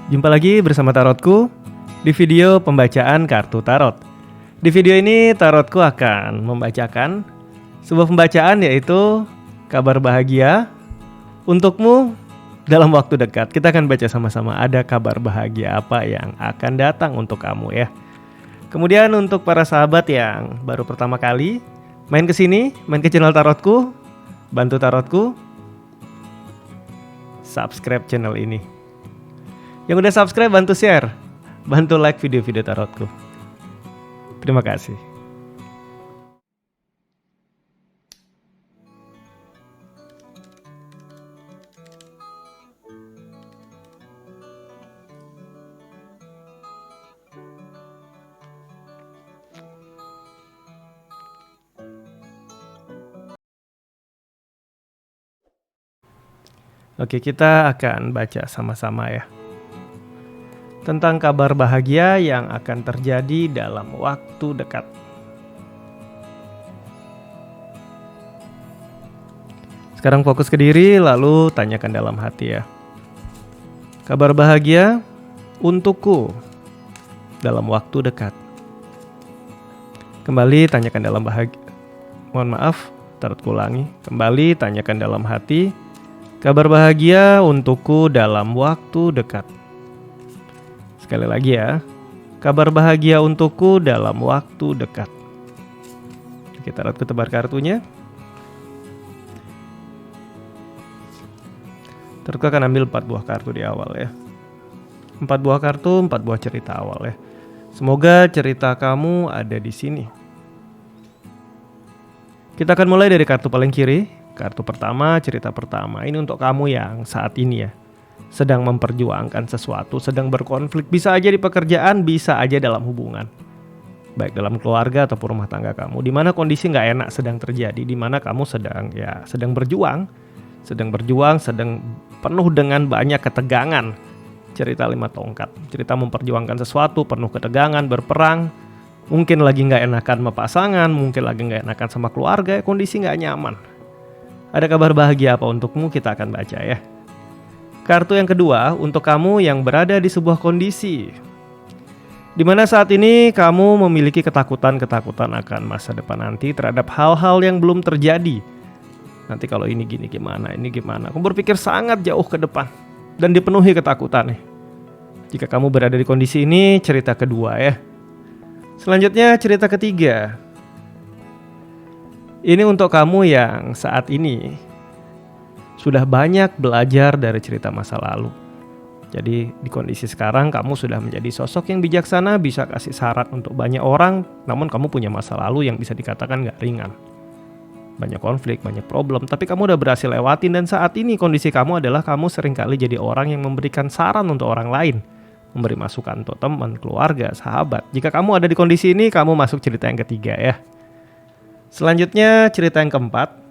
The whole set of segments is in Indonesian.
Jumpa lagi bersama Tarotku di video pembacaan kartu tarot. Di video ini Tarotku akan membacakan sebuah pembacaan, yaitu kabar bahagia untukmu dalam waktu dekat. Kita akan baca sama-sama ada kabar bahagia apa yang akan datang untuk kamu ya. Kemudian untuk para sahabat yang baru pertama kali main ke sini, main ke channel Tarotku, bantu Tarotku subscribe channel ini. Yang udah subscribe bantu share, bantu like video-video tarotku. Terima kasih. Oke, kita akan baca sama-sama ya. Tentang kabar bahagia yang akan terjadi dalam waktu dekat. Sekarang fokus ke diri, lalu tanyakan dalam hati ya. Kabar bahagia untukku dalam waktu dekat. Kembali tanyakan dalam bahagia. Mohon maaf, tarotku ulangi. Kembali tanyakan dalam hati. Kabar bahagia untukku dalam waktu dekat. Sekali lagi ya, kabar bahagia untukku dalam waktu dekat. Kita lihat tebar kartunya. Tarotku akan ambil 4 buah kartu di awal ya. 4 buah kartu, 4 buah cerita awal ya. Semoga cerita kamu ada di sini. Kita akan mulai dari kartu paling kiri. Kartu pertama, cerita pertama. Ini untuk kamu yang saat ini ya sedang memperjuangkan sesuatu, sedang berkonflik, bisa aja di pekerjaan, bisa aja dalam hubungan, baik dalam keluarga ataupun rumah tangga kamu, di mana kondisi nggak enak sedang terjadi, di mana kamu sedang berjuang, sedang penuh dengan banyak ketegangan. Cerita 5 tongkat, cerita memperjuangkan sesuatu, penuh ketegangan, berperang, mungkin lagi nggak enakan sama pasangan, mungkin lagi nggak enakan sama keluarga, kondisi nggak nyaman. Ada kabar bahagia apa untukmu? Kita akan baca ya. Kartu yang kedua untuk kamu yang berada di sebuah kondisi di mana saat ini kamu memiliki ketakutan akan masa depan nanti terhadap hal-hal yang belum terjadi. Nanti kalau ini gimana. Kamu berpikir sangat jauh ke depan dan dipenuhi ketakutan nih. Jika kamu berada di kondisi ini, cerita kedua ya. Selanjutnya cerita ketiga. Ini untuk kamu yang saat ini sudah banyak belajar dari cerita masa lalu. Jadi di kondisi sekarang kamu sudah menjadi sosok yang bijaksana, bisa kasih saran untuk banyak orang. Namun kamu punya masa lalu yang bisa dikatakan gak ringan. Banyak konflik, banyak problem, tapi kamu udah berhasil lewatin. Dan saat ini kondisi kamu adalah kamu seringkali jadi orang yang memberikan saran untuk orang lain, memberi masukan untuk teman, keluarga, sahabat. Jika kamu ada di kondisi ini, kamu masuk cerita yang ketiga ya. Selanjutnya cerita yang keempat.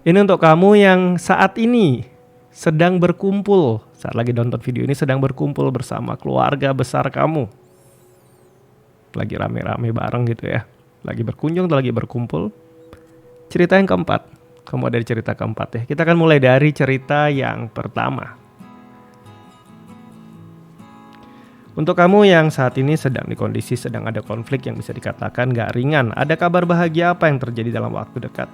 Ini untuk kamu yang saat ini sedang berkumpul, saat lagi nonton video ini sedang berkumpul bersama keluarga besar kamu. Lagi rame-rame bareng gitu ya. Lagi berkunjung atau lagi berkumpul. Cerita yang keempat. Kamu ada di cerita keempat ya. Kita akan mulai dari cerita yang pertama. Untuk kamu yang saat ini sedang di kondisi sedang ada konflik yang bisa dikatakan gak ringan. Ada kabar bahagia apa yang terjadi dalam waktu dekat?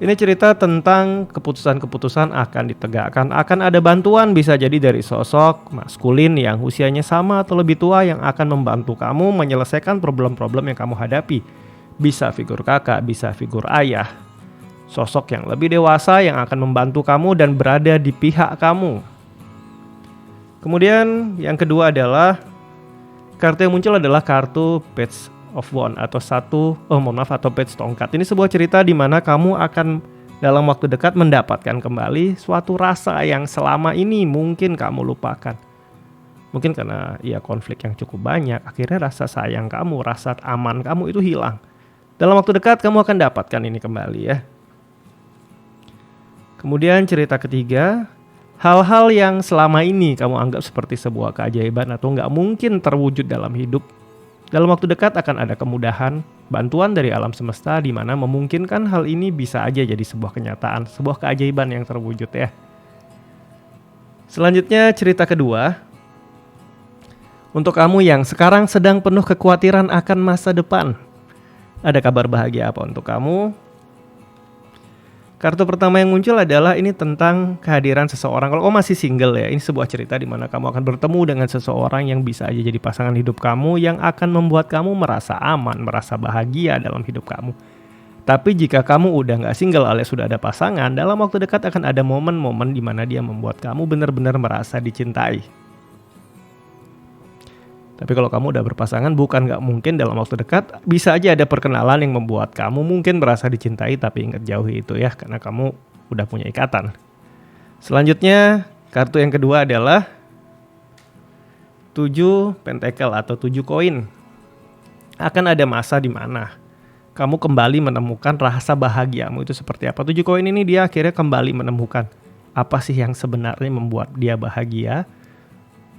Ini cerita tentang keputusan-keputusan akan ditegakkan, akan ada bantuan, bisa jadi dari sosok maskulin yang usianya sama atau lebih tua yang akan membantu kamu menyelesaikan problem-problem yang kamu hadapi. Bisa figur kakak, bisa figur ayah, sosok yang lebih dewasa yang akan membantu kamu dan berada di pihak kamu. Kemudian yang kedua adalah kartu yang muncul adalah kartu Page of Wand atau Page tongkat. Ini sebuah cerita di mana kamu akan dalam waktu dekat mendapatkan kembali suatu rasa yang selama ini mungkin kamu lupakan. Mungkin karena konflik yang cukup banyak, akhirnya rasa sayang kamu, rasa aman kamu itu hilang. Dalam waktu dekat kamu akan dapatkan ini kembali ya. Kemudian cerita ketiga, hal-hal yang selama ini kamu anggap seperti sebuah keajaiban atau nggak mungkin terwujud dalam hidup, dalam waktu dekat akan ada kemudahan, bantuan dari alam semesta di mana memungkinkan hal ini bisa aja jadi sebuah kenyataan, sebuah keajaiban yang terwujud ya. Selanjutnya cerita kedua. Untuk kamu yang sekarang sedang penuh kekhawatiran akan masa depan, ada kabar bahagia apa untuk kamu? Kartu pertama yang muncul adalah ini tentang kehadiran seseorang. Kalau kamu masih single ya, ini sebuah cerita di mana kamu akan bertemu dengan seseorang yang bisa aja jadi pasangan hidup kamu, yang akan membuat kamu merasa aman, merasa bahagia dalam hidup kamu. Tapi jika kamu udah gak single alias sudah ada pasangan, dalam waktu dekat akan ada momen-momen di mana dia membuat kamu benar-benar merasa dicintai. Tapi kalau kamu udah berpasangan, bukan gak mungkin dalam waktu dekat bisa aja ada perkenalan yang membuat kamu mungkin merasa dicintai, tapi ingat jauhi itu ya, karena kamu udah punya ikatan. Selanjutnya, kartu yang kedua adalah 7 pentacle atau 7 koin. Akan ada masa di mana kamu kembali menemukan rasa bahagiamu itu seperti apa. 7 koin ini dia akhirnya kembali menemukan apa sih yang sebenarnya membuat dia bahagia,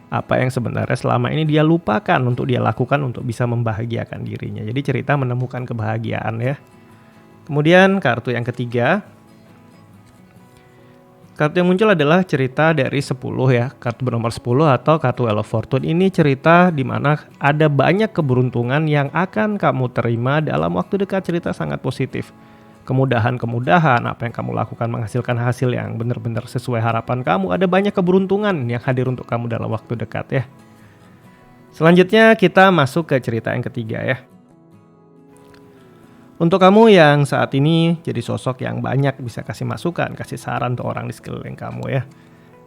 apa yang sebenarnya selama ini dia lupakan untuk dia lakukan untuk bisa membahagiakan dirinya. Jadi cerita menemukan kebahagiaan ya. Kemudian kartu yang ketiga. Kartu yang muncul adalah cerita dari 10 ya. Kartu bernomor 10 atau kartu Wheel of Fortune. Ini cerita di mana ada banyak keberuntungan yang akan kamu terima dalam waktu dekat. Cerita sangat positif. Kemudahan-kemudahan, apa yang kamu lakukan menghasilkan hasil yang benar-benar sesuai harapan kamu. Ada banyak keberuntungan yang hadir untuk kamu dalam waktu dekat ya. Selanjutnya kita masuk ke cerita yang ketiga ya. Untuk kamu yang saat ini jadi sosok yang banyak bisa kasih masukan, kasih saran untuk orang di sekeliling kamu ya.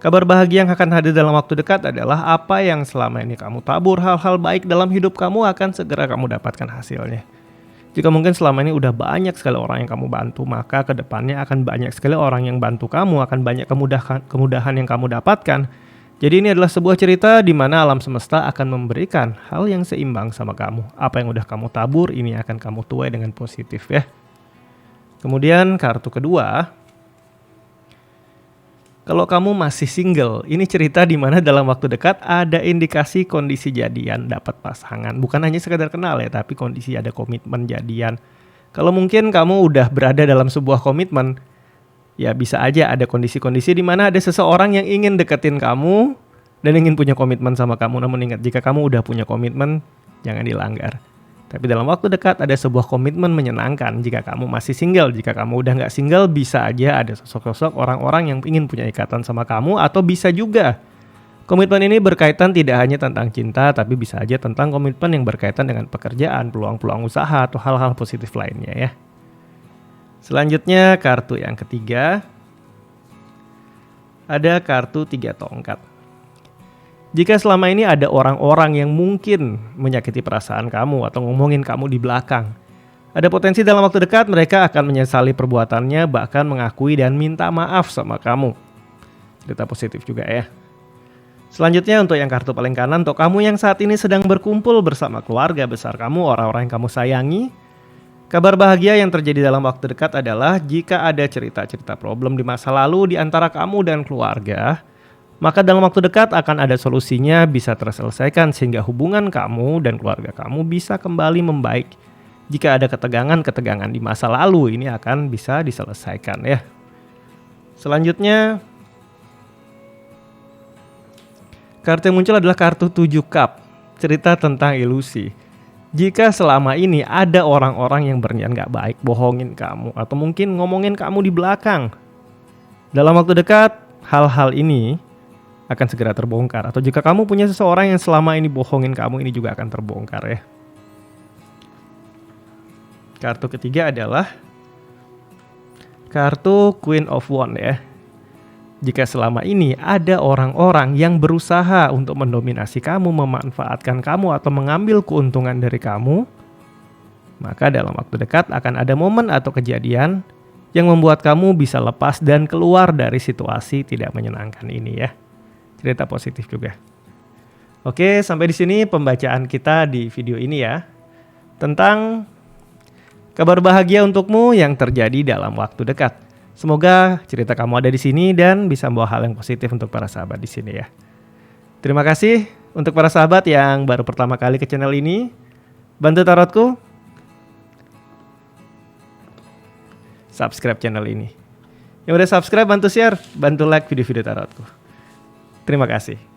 Kabar bahagia yang akan hadir dalam waktu dekat adalah apa yang selama ini kamu tabur, hal-hal baik dalam hidup kamu akan segera kamu dapatkan hasilnya. Jika mungkin selama ini udah banyak sekali orang yang kamu bantu, maka kedepannya akan banyak sekali orang yang bantu kamu, akan banyak kemudahan yang kamu dapatkan. Jadi ini adalah sebuah cerita di mana alam semesta akan memberikan hal yang seimbang sama kamu. Apa yang udah kamu tabur, ini akan kamu tuai dengan positif ya. Kemudian kartu kedua. Kalau kamu masih single, ini cerita di mana dalam waktu dekat ada indikasi kondisi jadian, dapat pasangan. Bukan hanya sekedar kenal ya, tapi kondisi ada komitmen jadian. Kalau mungkin kamu udah berada dalam sebuah komitmen, ya bisa aja ada kondisi-kondisi di mana ada seseorang yang ingin deketin kamu dan ingin punya komitmen sama kamu. Namun ingat, jika kamu udah punya komitmen, jangan dilanggar. Tapi dalam waktu dekat ada sebuah komitmen menyenangkan jika kamu masih single. Jika kamu udah gak single, bisa aja ada sosok-sosok orang-orang yang ingin punya ikatan sama kamu. Atau bisa juga komitmen ini berkaitan tidak hanya tentang cinta, tapi bisa aja tentang komitmen yang berkaitan dengan pekerjaan, peluang-peluang usaha, atau hal-hal positif lainnya ya. Selanjutnya kartu yang ketiga. Ada kartu 3 tongkat. Jika selama ini ada orang-orang yang mungkin menyakiti perasaan kamu atau ngomongin kamu di belakang, ada potensi dalam waktu dekat mereka akan menyesali perbuatannya, bahkan mengakui dan minta maaf sama kamu. Cerita positif juga ya. Selanjutnya untuk yang kartu paling kanan, untuk kamu yang saat ini sedang berkumpul bersama keluarga besar kamu, orang-orang yang kamu sayangi, kabar bahagia yang terjadi dalam waktu dekat adalah jika ada cerita-cerita problem di masa lalu di antara kamu dan keluarga, maka dalam waktu dekat akan ada solusinya bisa terselesaikan sehingga hubungan kamu dan keluarga kamu bisa kembali membaik. Jika ada ketegangan-ketegangan di masa lalu, ini akan bisa diselesaikan ya. Selanjutnya, kartu yang muncul adalah kartu 7 cup, cerita tentang ilusi. Jika selama ini ada orang-orang yang berniat gak baik, bohongin kamu, atau mungkin ngomongin kamu di belakang, dalam waktu dekat hal-hal ini akan segera terbongkar. Atau jika kamu punya seseorang yang selama ini bohongin kamu, ini juga akan terbongkar ya. Kartu ketiga adalah kartu Queen of Wands ya. Jika selama ini ada orang-orang yang berusaha untuk mendominasi kamu, memanfaatkan kamu atau mengambil keuntungan dari kamu, maka dalam waktu dekat akan ada momen atau kejadian yang membuat kamu bisa lepas dan keluar dari situasi tidak menyenangkan ini ya. Cerita positif juga. Oke, sampai di sini pembacaan kita di video ini ya. Tentang kabar bahagia untukmu yang terjadi dalam waktu dekat. Semoga cerita kamu ada di sini dan bisa membawa hal yang positif untuk para sahabat di sini ya. Terima kasih untuk para sahabat yang baru pertama kali ke channel ini. Bantu tarotku. Subscribe channel ini. Yang udah subscribe bantu share, bantu like video-video tarotku. Terima kasih.